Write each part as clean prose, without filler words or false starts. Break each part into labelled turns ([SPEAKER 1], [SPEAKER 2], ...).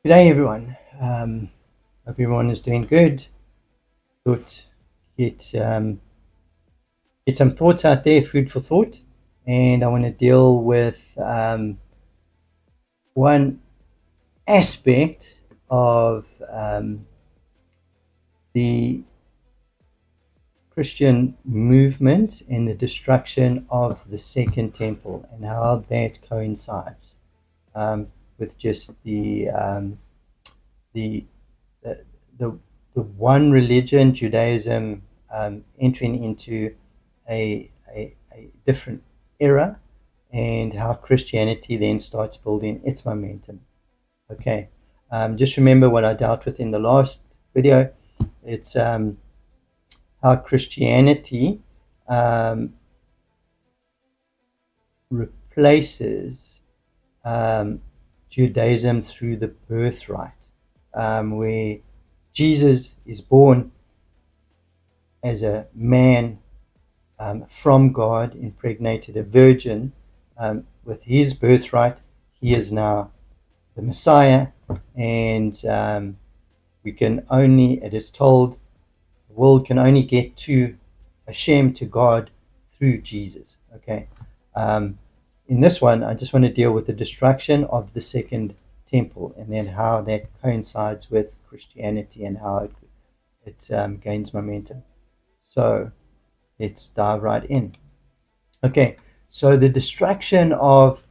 [SPEAKER 1] Good day, everyone. Hope everyone is doing good. Thought get some thoughts out there, food for thought, and I want to deal with one aspect of the Christian movement and the destruction of the Second Temple, and how that coincides with just the the, the, the one religion, Judaism, entering into a different era, and how Christianity then starts building its momentum. Okay, just remember what I dealt with in the last video. It's how Christianity um, replaces um, Judaism through the birthright, where Jesus is born as a man from God, impregnated a virgin with his birthright. He is now the Messiah, and we can only, it is told, the world can only get to Hashem, to God, through Jesus. Okay. In this one, I just want to deal with the destruction of the Second Temple, and then how that coincides with Christianity and how it gains momentum. So let's dive right in. Okay, so the destruction of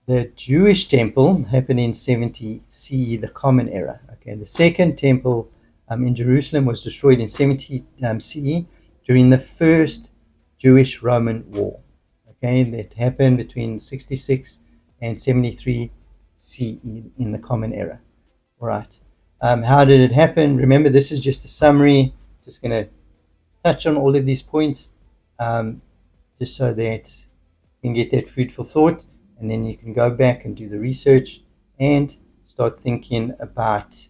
[SPEAKER 1] the Jewish temple happened in 70 CE, the Common Era. Okay, the Second Temple in Jerusalem was destroyed in 70 CE during the First Jewish-Roman War. Okay, that happened between 66 and 73 CE in the Common Era. All right. How did it happen? Remember, this is just a summary. Just going to touch on all of these points, just so that you can get that food for thought, and then you can go back and do the research and start thinking about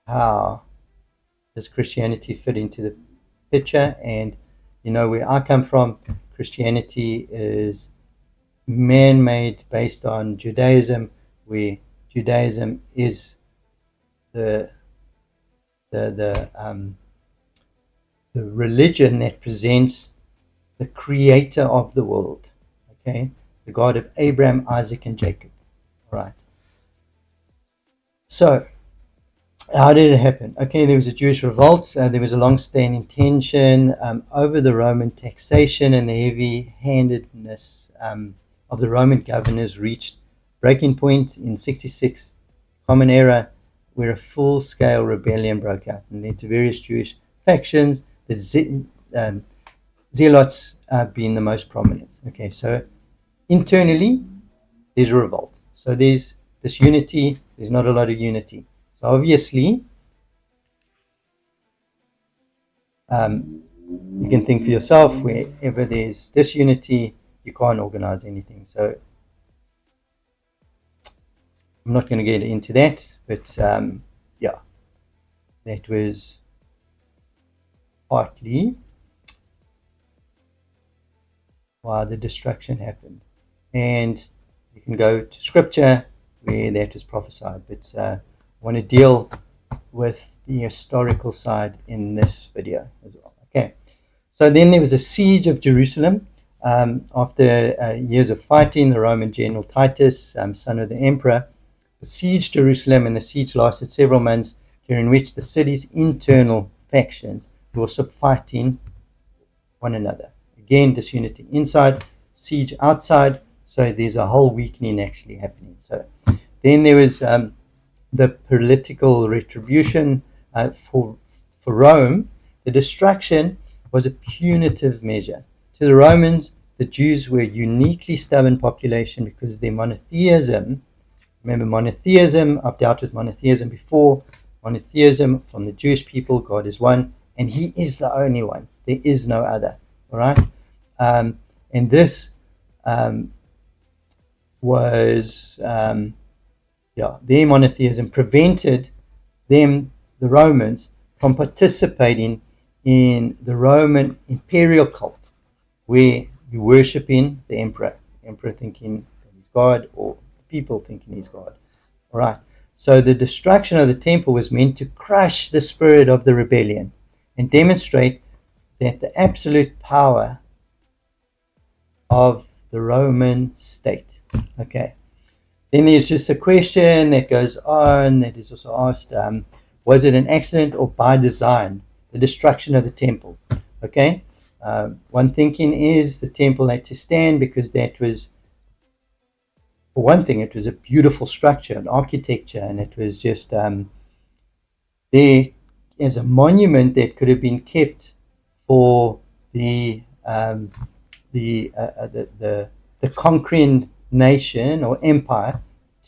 [SPEAKER 1] how does Christianity fit into the picture. And where I come from, Christianity is man-made, based on Judaism, where Judaism is the religion that presents the creator of the world, okay, the God of Abraham, Isaac, and Jacob. All right. So, how did it happen? Okay, there was a Jewish revolt. There was a long-standing tension over the Roman taxation, and the heavy-handedness of the Roman governors reached breaking point in 66 Common Era, where a full-scale rebellion broke out and led to various Jewish factions, the Zealots being the most prominent. Okay, so internally, there's a revolt. So there's this unity, there's not a lot of unity. So obviously, you can think for yourself, wherever there's disunity, you can't organize anything. So I'm not going to get into that, but yeah, that was partly why the destruction happened. And you can go to scripture where that is prophesied, but I want to deal with the historical side in this video as well. Okay, so then there was a siege of Jerusalem. After years of fighting, the Roman general Titus, son of the emperor, besieged Jerusalem, and the siege lasted several months, during which the city's internal factions were also fighting one another. Again, disunity inside, siege outside, so there's a whole weakening actually happening. So then there was the political retribution for Rome. The destruction was a punitive measure. To the Romans, the Jews were a uniquely stubborn population because their monotheism. Remember, monotheism, I've dealt with monotheism before. Monotheism from the Jewish people, God is one, and He is the only one. There is no other. All right? And this was, their monotheism prevented them, the Romans, from participating in the Roman imperial cult, where you're worshipping the emperor thinking that he's God, or the people thinking he's God. All right. So the destruction of the temple was meant to crush the spirit of the rebellion and demonstrate that the absolute power of the Roman state. Okay. Then there's just a question that goes on that is also asked, was it an accident or by design, the destruction of the temple? Okay. One thinking is the temple had to stand because that was, for one thing, it was a beautiful structure and architecture, and it was just there as a monument that could have been kept for the conquering nation or empire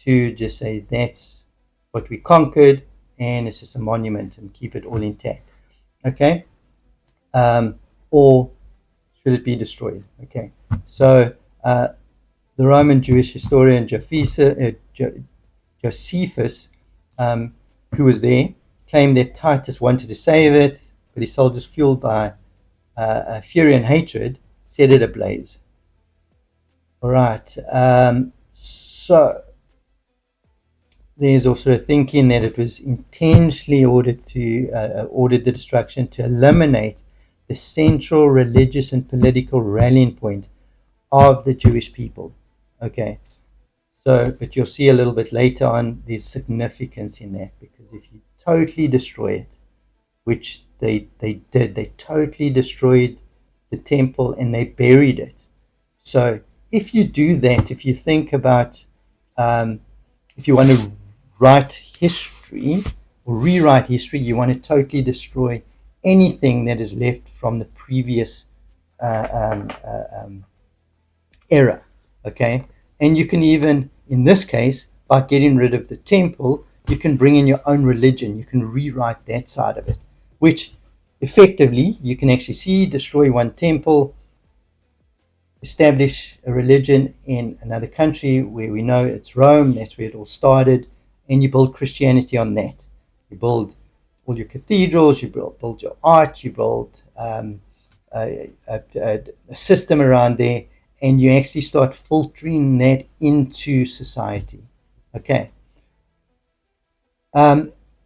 [SPEAKER 1] to just say that's what we conquered, and it's just a monument and keep it all intact. Okay, or should it be destroyed? Okay, so the Roman Jewish historian Josephus, who was there, claimed that Titus wanted to save it, but his soldiers, fueled by fury and hatred, set it ablaze. All right. So there's also a thinking that it was intentionally ordered the destruction to eliminate the central religious and political rallying point of the Jewish people. Okay. So, but you'll see a little bit later on, there's significance in that, because if you totally destroy it, which they did, they totally destroyed the temple and they buried it. So if you do that, if you think about, if you want to write history or rewrite history, you want to totally destroy anything that is left from the previous era. Okay, and you can even, in this case, by getting rid of the temple, you can bring in your own religion. You can rewrite that side of it, which effectively you can actually see, destroy one temple, establish a religion in another country where we know it's Rome, that's where it all started, and you build Christianity on that. You build all your cathedrals, you build your art, you build a system around there, and you actually start filtering that into society. Okay.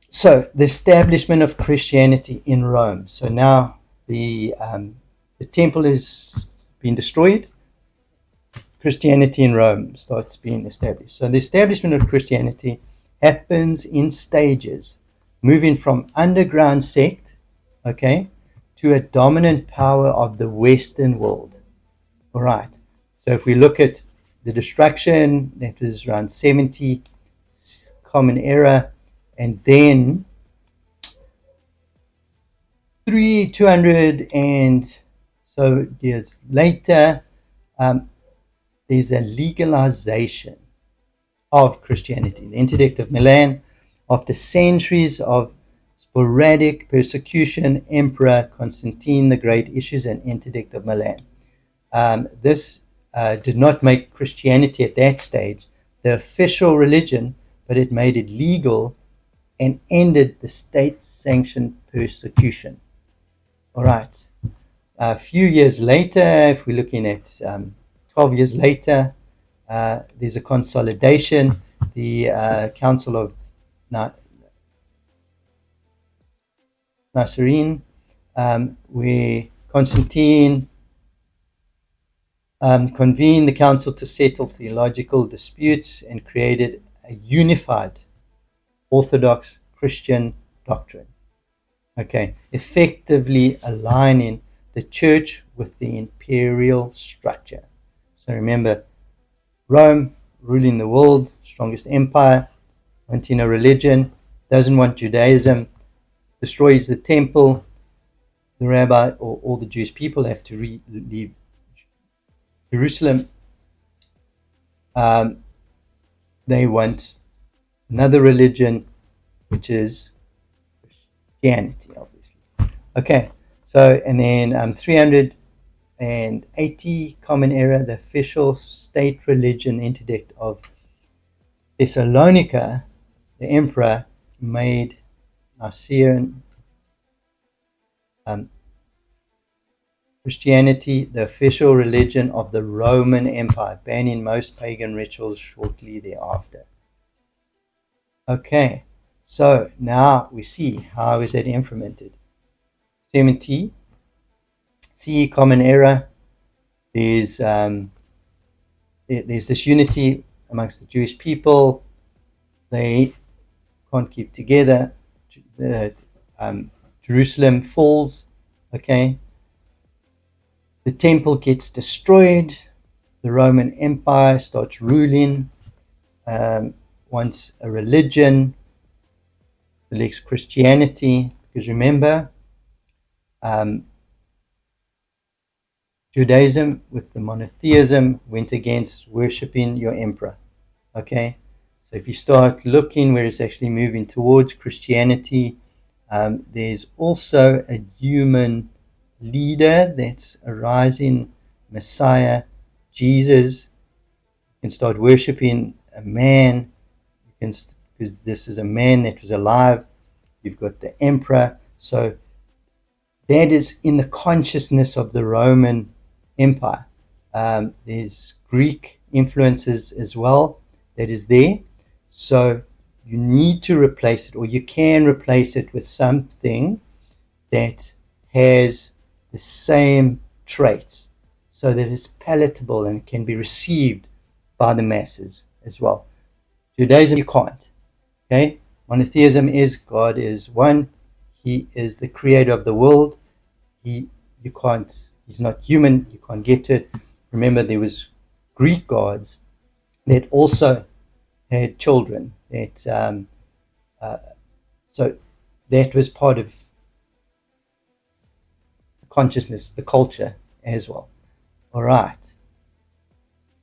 [SPEAKER 1] So the establishment of Christianity in Rome. So now the temple has been destroyed. Christianity in Rome starts being established. So the establishment of Christianity happens in stages, moving from underground sect, okay, to a dominant power of the Western world. All right. So if we look at the destruction, that was around 70 Common Era, and then 200 and so years later, there's a legalization of Christianity. The Interdict of Milan, after centuries of sporadic persecution, Emperor Constantine the Great issues an Interdict of Milan. This did not make Christianity at that stage the official religion, but it made it legal and ended the state-sanctioned persecution. All right. A few years later, if we're looking at 12 years later, there's a consolidation. The Council of Nicene, where Constantine convened the council to settle theological disputes and created a unified Orthodox Christian doctrine. Okay, effectively aligning the church with the imperial structure. So remember, Rome ruling the world, strongest empire, wanting a religion, doesn't want Judaism, destroys the temple. The rabbi or all the Jewish people have to leave Jerusalem. They want another religion, which is Christianity, obviously. Okay, so and then 380 Common Era, the official state religion interdict of Thessalonica, the emperor made Nicene Christianity, the official religion of the Roman Empire, banning most pagan rituals shortly thereafter. Okay, so now we see how is that implemented. 70 CE Common Era. There's this unity amongst the Jewish people. They can't keep together. Jerusalem falls. Okay, the temple gets destroyed. The Roman Empire starts ruling. Wants a religion, elects Christianity, because remember, Judaism with the monotheism went against worshipping your emperor. Okay, so if you start looking where it's actually moving towards Christianity, there's also a human leader that's a rising Messiah, Jesus. You can start worshipping a man, because this is a man that was alive. You've got the emperor. So that is in the consciousness of the Roman Empire. There's Greek influences as well that is there. So you need to replace it, or you can replace it with something that has the same traits, so that it's palatable and can be received by the masses as well. Judaism, you can't. Okay? Monotheism is God is one. He is the creator of the world. He's not human. You can't get to it. Remember, there was Greek gods that also had children. So that was part of the consciousness, the culture as well. All right.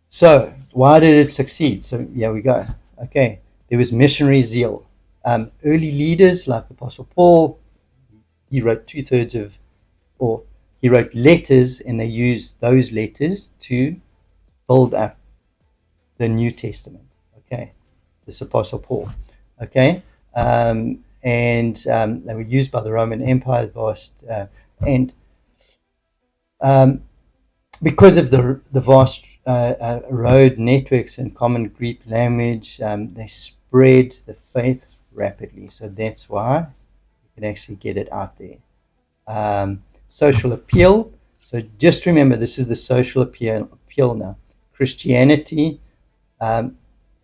[SPEAKER 1] So why did it succeed? So here we go. Okay. There was missionary zeal. Early leaders like Apostle Paul, he wrote he wrote letters, and they used those letters to build up the New Testament. Okay, this Apostle Paul. Okay, and they were used by the Roman Empire, and because of the vast road networks and common Greek language, they spread the faith rapidly. So that's why you can actually get it out there. Social appeal. So just remember, this is the social appeal now. Christianity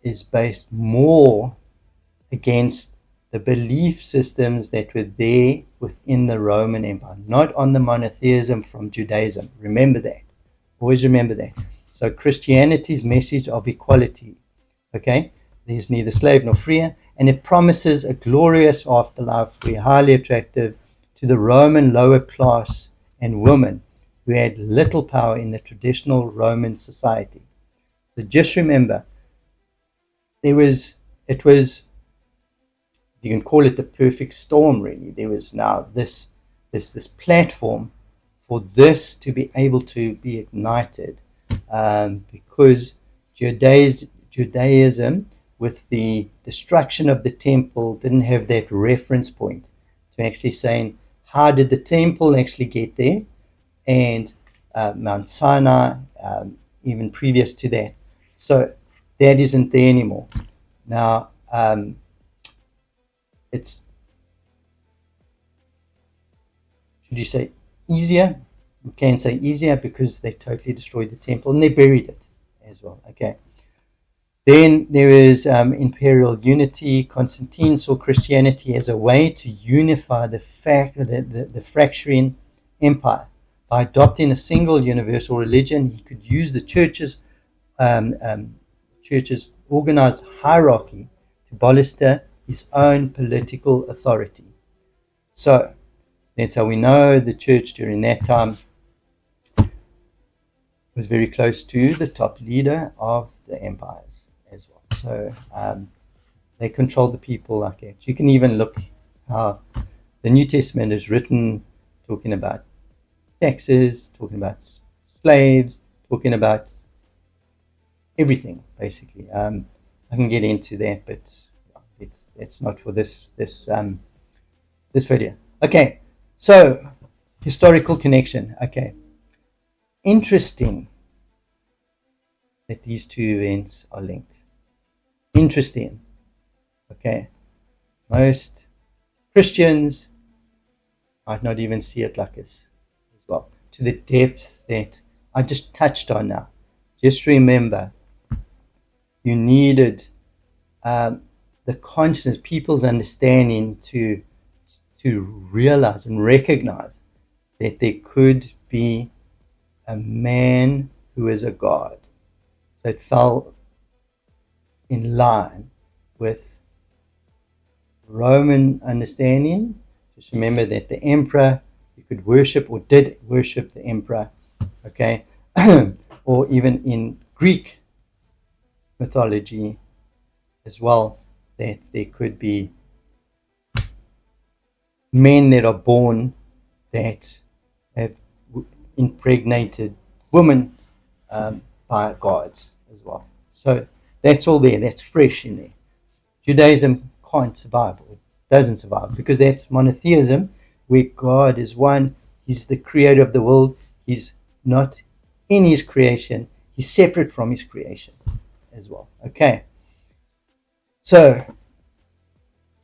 [SPEAKER 1] is based more against the belief systems that were there within the Roman Empire, not on the monotheism from Judaism. Remember that. Always remember that. So Christianity's message of equality, okay? There's neither slave nor free, and it promises a glorious afterlife. We're highly attractive to the Roman lower class and women who had little power in the traditional Roman society. So just remember, you can call it the perfect storm, really. There was now this platform for this to be able to be ignited, because Judaism, with the destruction of the temple, didn't have that reference point to actually saying, how did the temple actually get there? And Mount Sinai, even previous to that. So that isn't there anymore. Now, it's, should you say easier? You can say easier because they totally destroyed the temple and they buried it as well. Okay. Then there is imperial unity. Constantine saw Christianity as a way to unify the fracturing empire. By adopting a single universal religion, he could use the church's organized hierarchy to bolster his own political authority. So that's how we know the church during that time was very close to the top leader of the empires as well. So they controlled the people like that. You can even look how the New Testament is written, talking about taxes, talking about slaves, talking about everything, basically. I can get into that, but it's not for this video. Okay, so historical connection. Okay, Interesting that these two events are linked. Interesting. Okay. Most Christians might not even see it like this as well, to the depth that I just touched on now. Just remember, you needed the consciousness, people's understanding to realize and recognize that there could be a man who is a God. So it fell in line with Roman understanding. Just remember that the emperor, you could worship or did worship the emperor, okay? Or even in Greek mythology as well, that there could be men that are born that have impregnated women by gods as well. So that's all there. That's fresh in there. Judaism can't survive, or doesn't survive, because that's monotheism, where God is one. He's the creator of the world. He's not in his creation. He's separate from his creation as well. Okay. So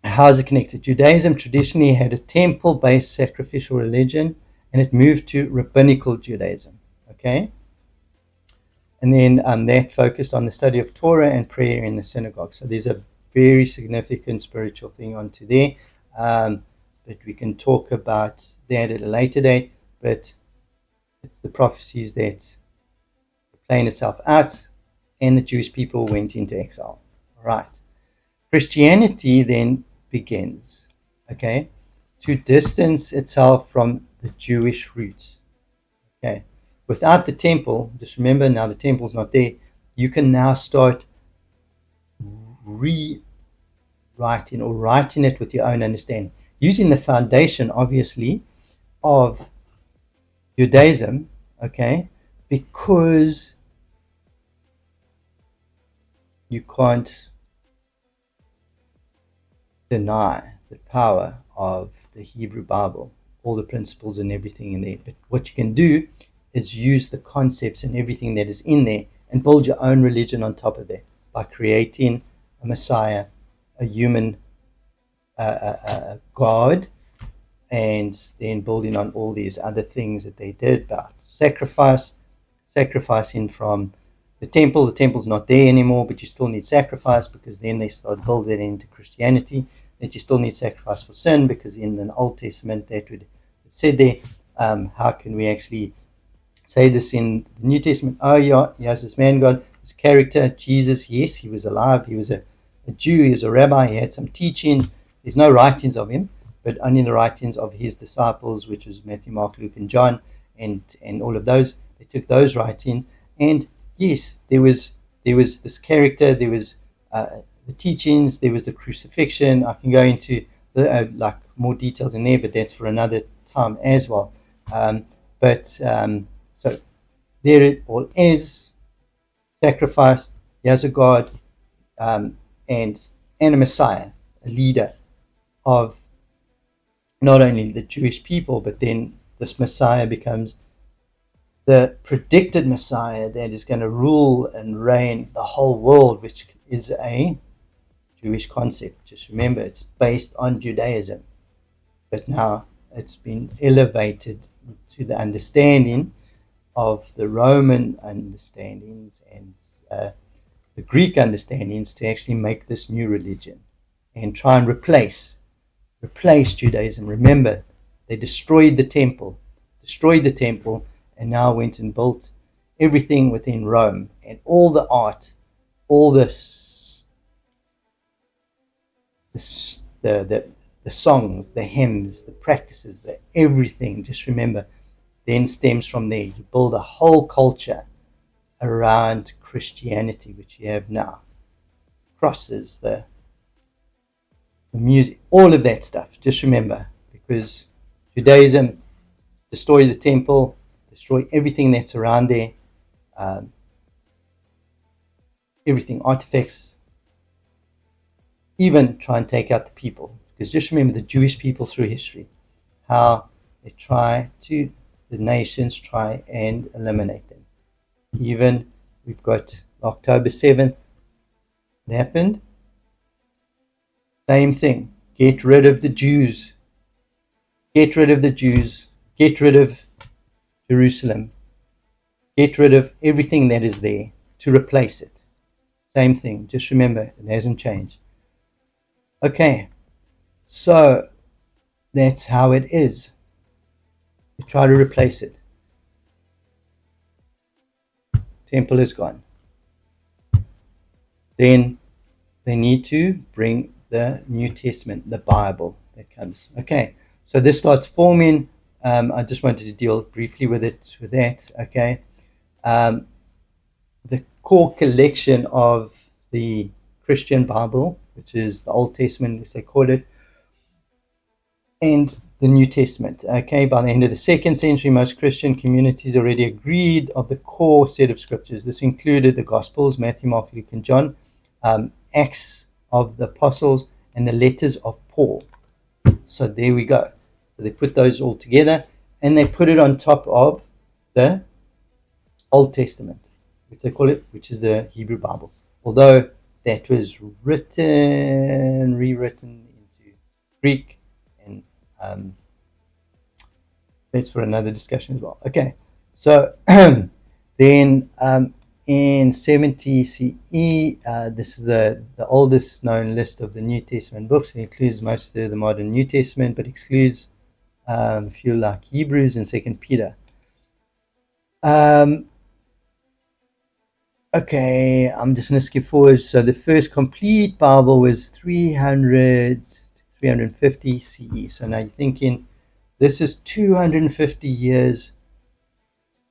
[SPEAKER 1] how is it connected? Judaism traditionally had a temple-based sacrificial religion, and it moved to rabbinical Judaism. Okay. And then that focused on the study of Torah and prayer in the synagogue. So there's a very significant spiritual thing onto there. But we can talk about that at a later date. But it's the prophecies that are playing itself out, and the Jewish people went into exile. All right. Christianity then begins, okay, to distance itself from the Jewish roots. Okay. Without the temple, just remember now the temple's not there, you can now start rewriting or writing it with your own understanding, using the foundation, obviously, of Judaism, okay, because you can't deny the power of the Hebrew Bible, all the principles and everything in there. But what you can do is use the concepts and everything that is in there and build your own religion on top of that by creating a Messiah, a human God, and then building on all these other things that they did about sacrificing from the temple. The temple's not there anymore, but you still need sacrifice, because then they start building it into Christianity, that you still need sacrifice for sin, because in the Old Testament that would have said there, how can we actually say this in the New Testament? Oh yeah, he has this man God, this character, Jesus. Yes, he was alive. He was a Jew. He was a rabbi. He had some teachings. There's no writings of him, but only the writings of his disciples, which was Matthew, Mark, Luke, and John, and all of those. They took those writings, and yes, there was this character. There was the teachings. There was the crucifixion. I can go into like more details in there, but that's for another time as well. So there it all is: sacrifice. He has a God, and a Messiah, a leader of not only the Jewish people, but then this Messiah becomes the predicted Messiah that is going to rule and reign the whole world, which is a Jewish concept. Just remember, it's based on Judaism, but now it's been elevated to the understanding of the Roman understandings and the Greek understandings, to actually make this new religion and try and replace Judaism. Remember, they destroyed the temple, and now went and built everything within Rome, and all the art, all the songs, the hymns, the practices, the everything. Just remember, then stems from there. You build a whole culture around Christianity, which you have now. Crosses, the music, all of that stuff. Just remember, because Judaism, destroy the temple, destroy everything that's around there, everything, artifacts, even try and take out the people. Because just remember the Jewish people through history, how they try to the nations try and eliminate them. Even we've got October 7th, it happened. Same thing. Get rid of the Jews. Get rid of the Jews. Get rid of Jerusalem. Get rid of everything that is there to replace it. Same thing. Just remember, it hasn't changed. Okay, so that's how it is. You try to replace it. Temple is gone. Then they need to bring the New Testament, the Bible that comes. Okay, so this starts forming. I just wanted to deal briefly with that. Okay, the core collection of the Christian Bible, which is the Old Testament, which they call it, and the New Testament. Okay, by the end of the 2nd century, most Christian communities already agreed of the core set of scriptures. This included the Gospels, Matthew, Mark, Luke, and John, Acts of the Apostles, and the letters of Paul. So there we go. So they put those all together, and they put it on top of the Old Testament, which they call it, which is the Hebrew Bible. Although that was rewritten into Greek, and that's for another discussion as well. Okay, so then in 70 CE, this is the oldest known list of the New Testament books. It includes most of the modern New Testament, but excludes a few like Hebrews and 2nd Peter. Okay, I'm just going to skip forward. So the first complete Bible was 300 to 350 CE. So now you're thinking this is 250 years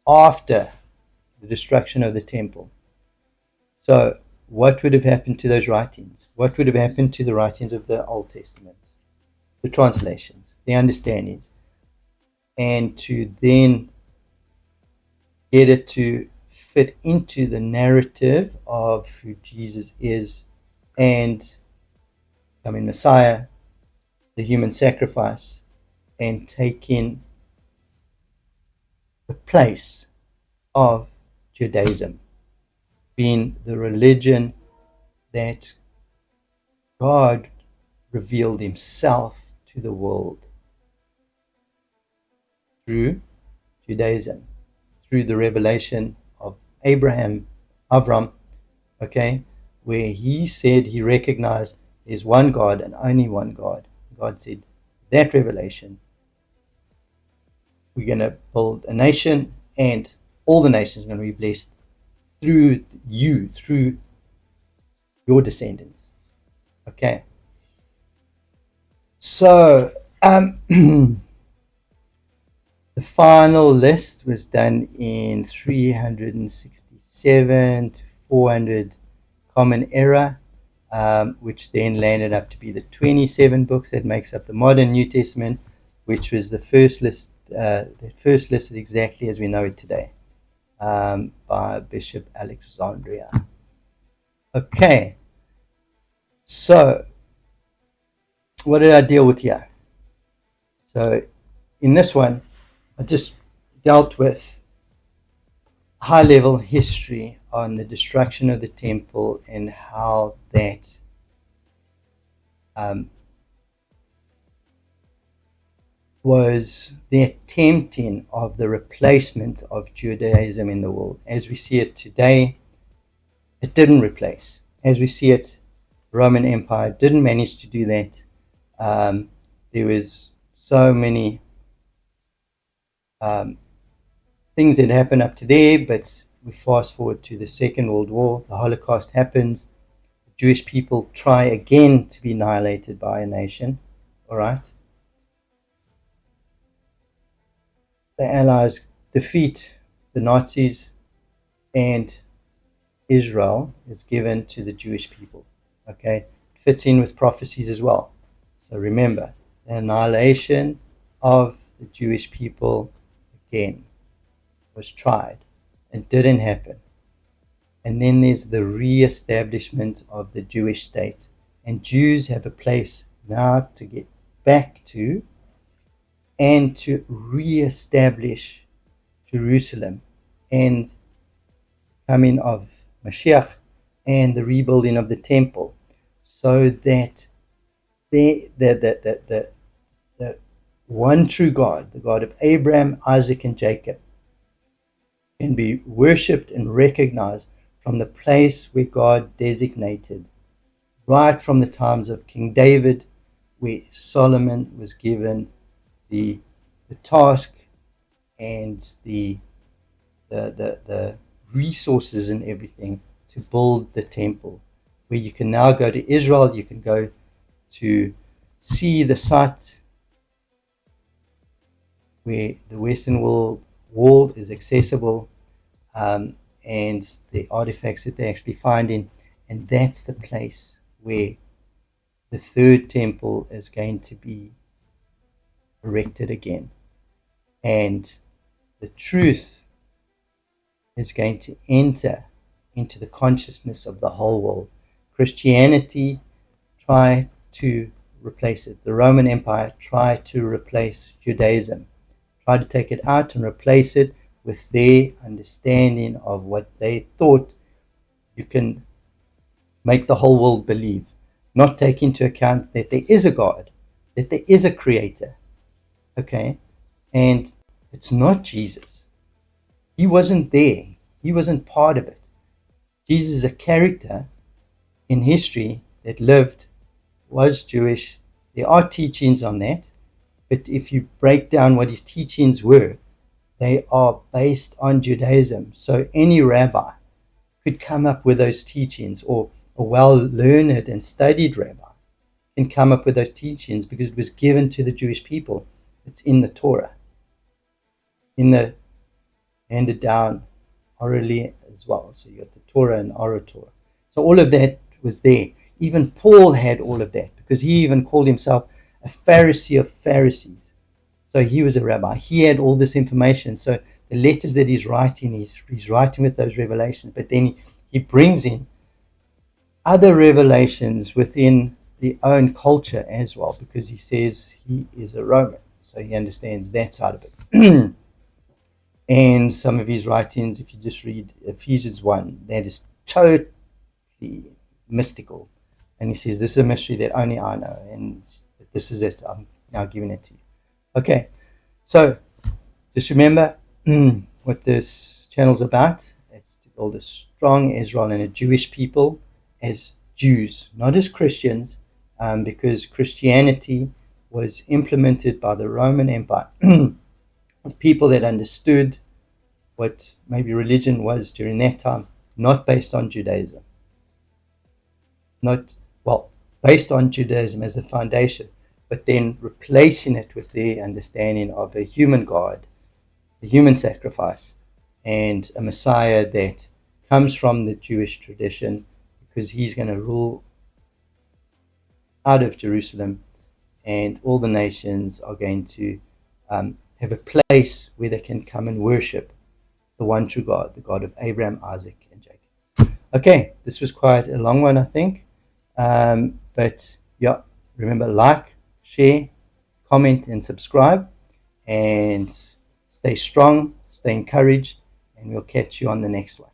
[SPEAKER 1] after the destruction of the temple. So what would have happened to those writings? What would have happened to the writings of the Old Testament? The translations, the understandings, and to then get it to fit into the narrative of who Jesus is and becoming Messiah, the human sacrifice, and taking the place of Judaism, being the religion that God revealed himself to the world through Judaism, through the revelation of Avram, okay, where he said he recognized there's one God and only one God. God said, that revelation, we're going to build a nation, and all the nations are going to be blessed through you, through your descendants. Okay. So, the final list was done in 367 to 400 Common Era, which then landed up to be the 27 books that makes up the modern New Testament, which was the first list, listed exactly as we know it today, by Bishop Alexandria. Okay, so what did I deal with here? So in this one, I just dealt with high-level history on the destruction of the temple and how that was the attempting of the replacement of Judaism in the world. As we see it today, it didn't replace. As we see it, the Roman Empire didn't manage to do that. There was so many things that happened up to there, but we fast forward to the Second World War, the Holocaust happens, the Jewish people try again to be annihilated by a nation, all right? The Allies defeat the Nazis, and Israel is given to the Jewish people, okay? It fits in with prophecies as well. So remember, the annihilation of the Jewish people again was tried and didn't happen. And then there's the re-establishment of the Jewish state. And Jews have a place now to get back to and to re-establish Jerusalem and coming of Mashiach and the rebuilding of the temple, so that the one true God, the God of Abraham, Isaac, and Jacob, can be worshipped and recognized from the place where God designated, right from the times of King David, where Solomon was given the task and the resources and everything to build the temple, where you can now go to Israel, you can go to see the site where the Western wall is accessible, and the artifacts that they actually find in, and that's the place where the third temple is going to be erected again, and the truth is going to enter into the consciousness of the whole world. Christianity tried to replace it. The Roman Empire tried to replace Judaism, tried to take it out and replace it with their understanding of what they thought you can make the whole world believe, not take into account that there is a God, that there is a creator, okay? And it's not Jesus. He wasn't there. He wasn't part of it. Jesus is a character in history that lived, was Jewish. There are teachings on that, but if you break down what his teachings were, they are based on Judaism. So any rabbi could come up with those teachings, or a well-learned and studied rabbi can come up with those teachings because it was given to the Jewish people. It's in the Torah, in the handed down orally as well. So you got the Torah and Oral Torah. So all of that was there. Even Paul had all of that because he even called himself a Pharisee of Pharisees. So he was a rabbi. He had all this information. So the letters that he's writing, he's writing with those revelations. But then he brings in other revelations within the own culture as well, because he says he is a Roman. So he understands that side of it. And some of his writings, if you just read Ephesians 1, that is totally mystical. And he says, this is a mystery that only I know. And this is it. I'm now giving it to you. Okay. So just remember what this channel's about. It's to build a strong Israel and a Jewish people as Jews, not as Christians, because Christianity was implemented by the Roman Empire. With people that understood what maybe religion was during that time, not based on Judaism. Based on Judaism as the foundation, but then replacing it with their understanding of a human God, a human sacrifice, and a Messiah that comes from the Jewish tradition, because he's going to rule out of Jerusalem, and all the nations are going to have a place where they can come and worship the one true God, the God of Abraham, Isaac, and Jacob. Okay, this was quite a long one, I think. But yeah, remember, like, share, comment, and subscribe. And stay strong, stay encouraged, and we'll catch you on the next one.